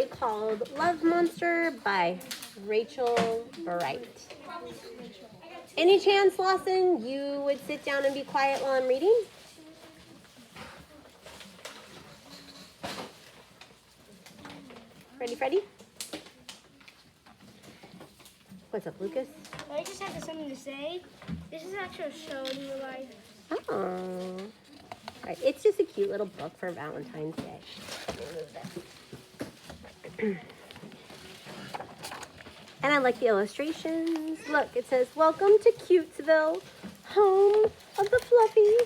story called Love Monster by Rachel Bright. Any chance, Lawson, you would sit down and be quiet while I'm reading? Ready, Freddie? What's up, Lucas? I just have something to say. This is actually a show in real life. Oh. All right, it's just a cute little book for Valentine's Day. And I like the illustrations. Look, it says, "Welcome to Cutesville, home of the Fluffy."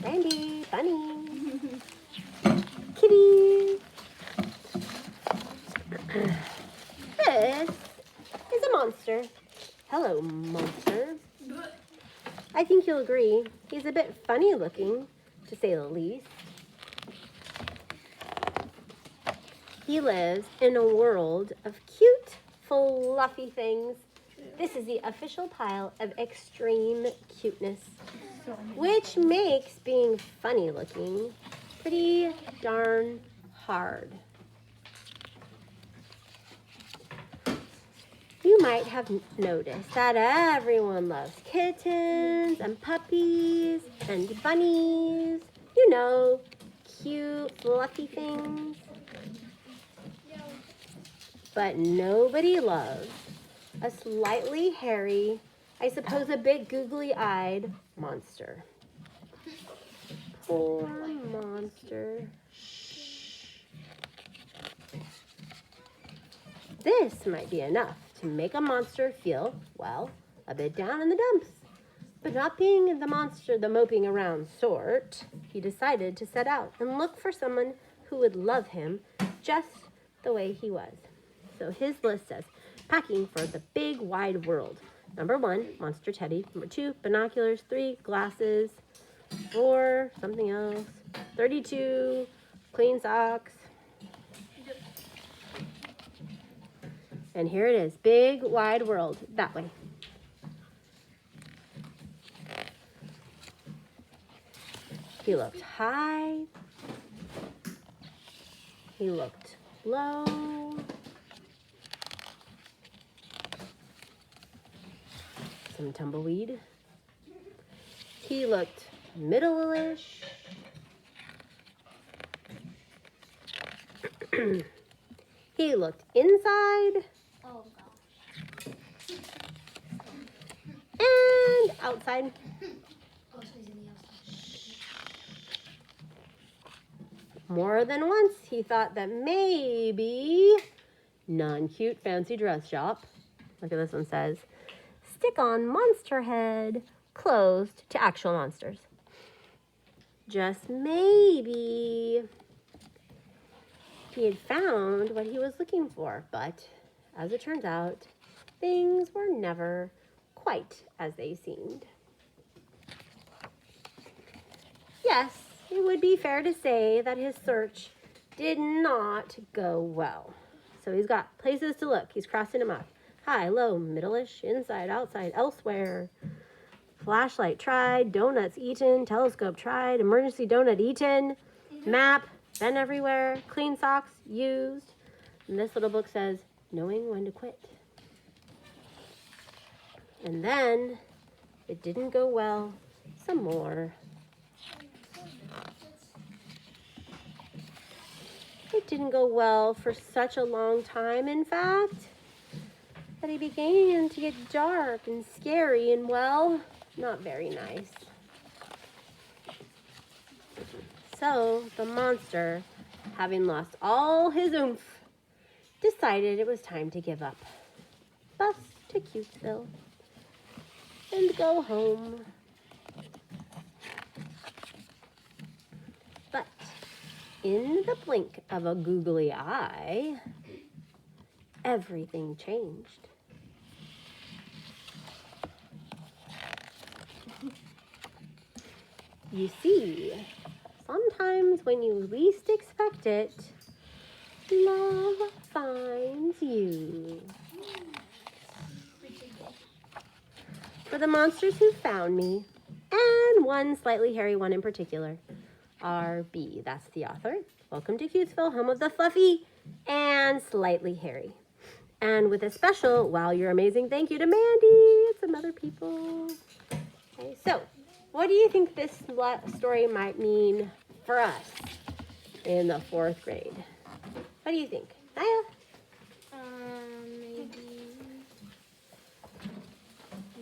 Randy, Bunny, Kitty. This is a monster. Hello, monster. I think you'll agree, he's a bit funny looking, to say the least. He lives in a world of cute, fluffy things. This is the official pile of extreme cuteness, which makes being funny looking pretty darn hard. You might have noticed that everyone loves kittens and puppies and bunnies. You know, cute, fluffy things. But nobody loves a slightly hairy, I suppose a bit googly-eyed monster. Poor monster. This might be enough to make a monster feel, well, a bit down in the dumps. But not being the monster, the moping around sort, he decided to set out and look for someone who would love him just the way he was. So his list says, packing for the big wide world. Number 1, monster teddy. Number 2, binoculars. 3, glasses. 4, something else. 32, clean socks. And here it is, big wide world, that way. He looked high. He looked low. Some tumbleweed. He looked middle-ish. He looked inside. Oh, gosh. And outside. Oh, so he's in the outside. More than once, he thought that maybe non-cute fancy dress shop. Look at this one says, stick-on monster head, closed to actual monsters. Just maybe he had found what he was looking for, but as it turns out, things were never quite as they seemed. Yes, it would be fair to say that his search did not go well. So he's got places to look. He's crossing them off. High, low, middle-ish, inside, outside, elsewhere. Flashlight tried, donuts eaten, telescope tried, emergency donut eaten, map, been everywhere, clean socks used. And this little book says, knowing when to quit. And then it didn't go well some more. It didn't go well for such a long time, in fact, that it began to get dark and scary and, well, not very nice. So the monster, having lost all his oomph, decided it was time to give up. Bus to Cutesville and go home. But in the blink of a googly eye, everything changed. You see, sometimes when you least expect it, love finds you. For the monsters who found me, and one slightly hairy one in particular, R.B. That's the author. Welcome to Cutesville, home of the fluffy and slightly hairy. And with a special, wow, you're amazing, thank you to Mandy and some other people. Okay, so what do you think this story might mean for us in the 4th grade? What do you think? Naya? Maybe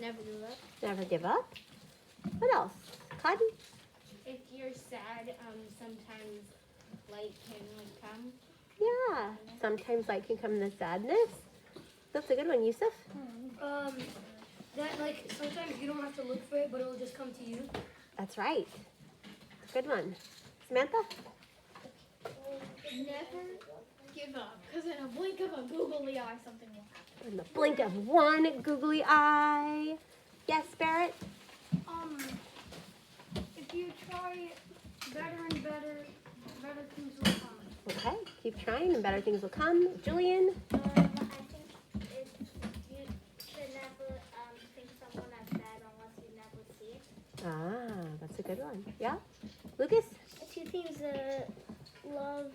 never give up. Never give up. What else? Cotton? If you're sad, sometimes light can come. Yeah. Sometimes light can come in the sadness. That's a good one, Yusuf. That sometimes you don't have to look for it, but it'll just come to you. That's right. Good one. Samantha? Never give up, because in a blink of a googly eye, something will happen. In the blink of one googly eye. Yes, Barrett? If you try better and better, better things will come. Okay. Keep trying and better things will come. Julian? I think if you should never think someone is bad unless you never see it. Ah, that's a good one. Yeah? Lucas? 2 things, love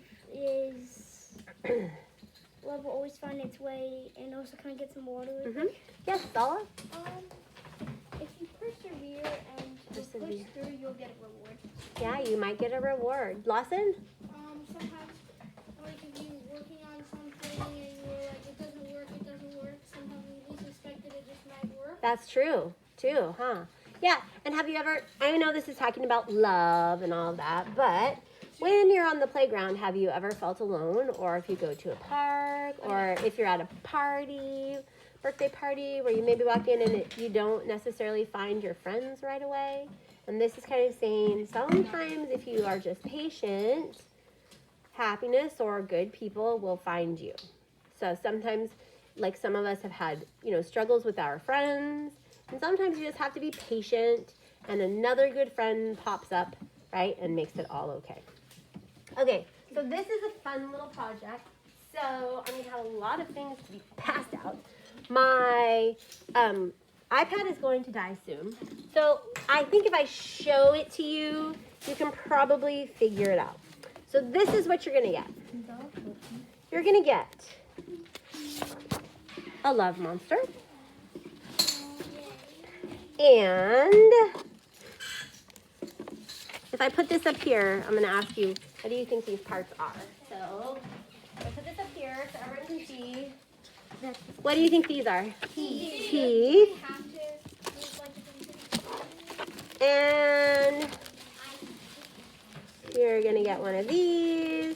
will always find its way, and also kind of get some water with it. Yes, Dala? If you persevere and push through, you'll get a reward. Yeah, you might get a reward. Lawson? Sometimes, if you're working on something and you're like, it doesn't work, sometimes when you least expect it, it just might work. That's true, too, huh? Yeah, and have you ever, I know this is talking about love and all of that, but when you're on the playground, have you ever felt alone? Or if you go to a park, or if you're at a party, birthday party, where you maybe walk in and you don't necessarily find your friends right away? And this is kind of saying sometimes if you are just patient, happiness or good people will find you. So sometimes, like some of us have had, struggles with our friends, and sometimes you just have to be patient and another good friend pops up, right, and makes it all okay. Okay, so this is a fun little project. So I'm going to have a lot of things to be passed out. My iPad is going to die soon. So I think if I show it to you, you can probably figure it out. So this is what you're going to get. You're going to get a love monster. And if I put this up here, I'm going to ask you, what do you think these parts are? So I put this up here so everyone can see. What do you think these are? Teeth. And you're going to get one of these.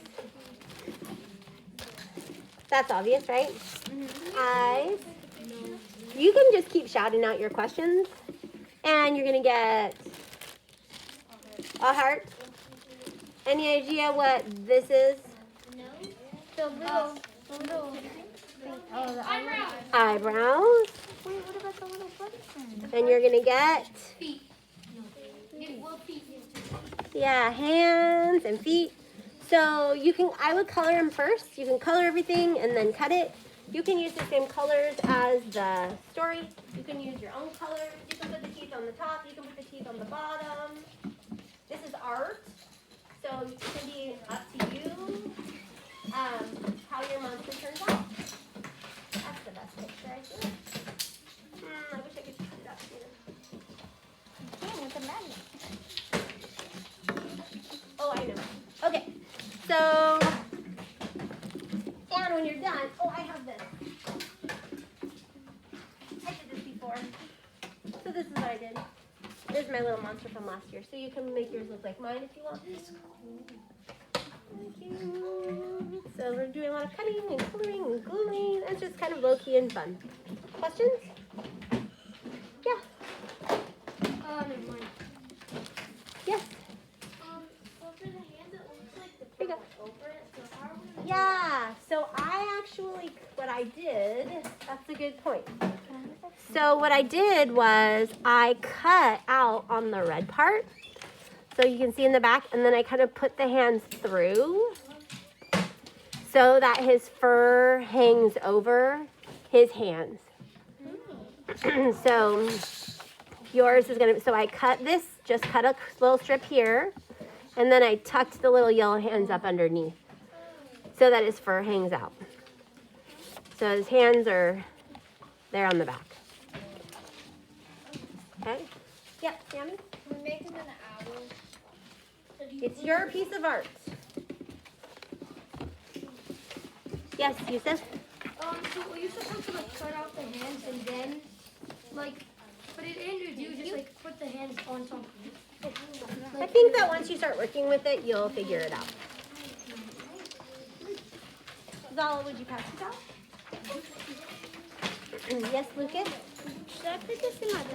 That's obvious, right? Eyes. You can just keep shouting out your questions. And you're going to get a heart. Any idea what this is? No. The little eyebrows. Eyebrows. Wait, what about the little button? And you're going to get, Feet. Feet. yeah, hands and feet. So I would color them first. You can color everything and then cut it. You can use the same colors as the story. You can use your own colors. You can put the teeth on the top. You can put the teeth on the bottom. This is art. So it can be up to you how your monster turns out. That's the best picture, I think. I wish I could put it up here. You can with a magnet. Oh, I know. Okay, so, and when you're done, oh, I have this. I did this before. So this is what I did. This is my little monster from last year. So you can make yours look like mine if you want. Thank you. So we're doing a lot of cutting and coloring and gluing. It's just kind of low-key and fun. Questions? Yeah. Never mind. Yes. So for the hands, it looks like the Here you go. over it. So how are we gonna Yeah, so what I did, that's a good point. So what I did was I cut out on the red part, so you can see in the back, and then I kind of put the hands through so that his fur hangs over his hands. So yours is gonna, so I cut this, just cut a little strip here, And then I tucked the little yellow hands up underneath so that his fur hangs out. So his hands are there on the back. Okay? Yep, Sammy? We're making an owl. It's your piece of art. Yes, Yusuf? So are you supposed to like cut out the hands and then like put it in, or do you just like put the hands on top of it? I think that once you start working with it, you'll figure it out. Zala, would you pass this out? Yes, Lucas? Should I put this in my bag?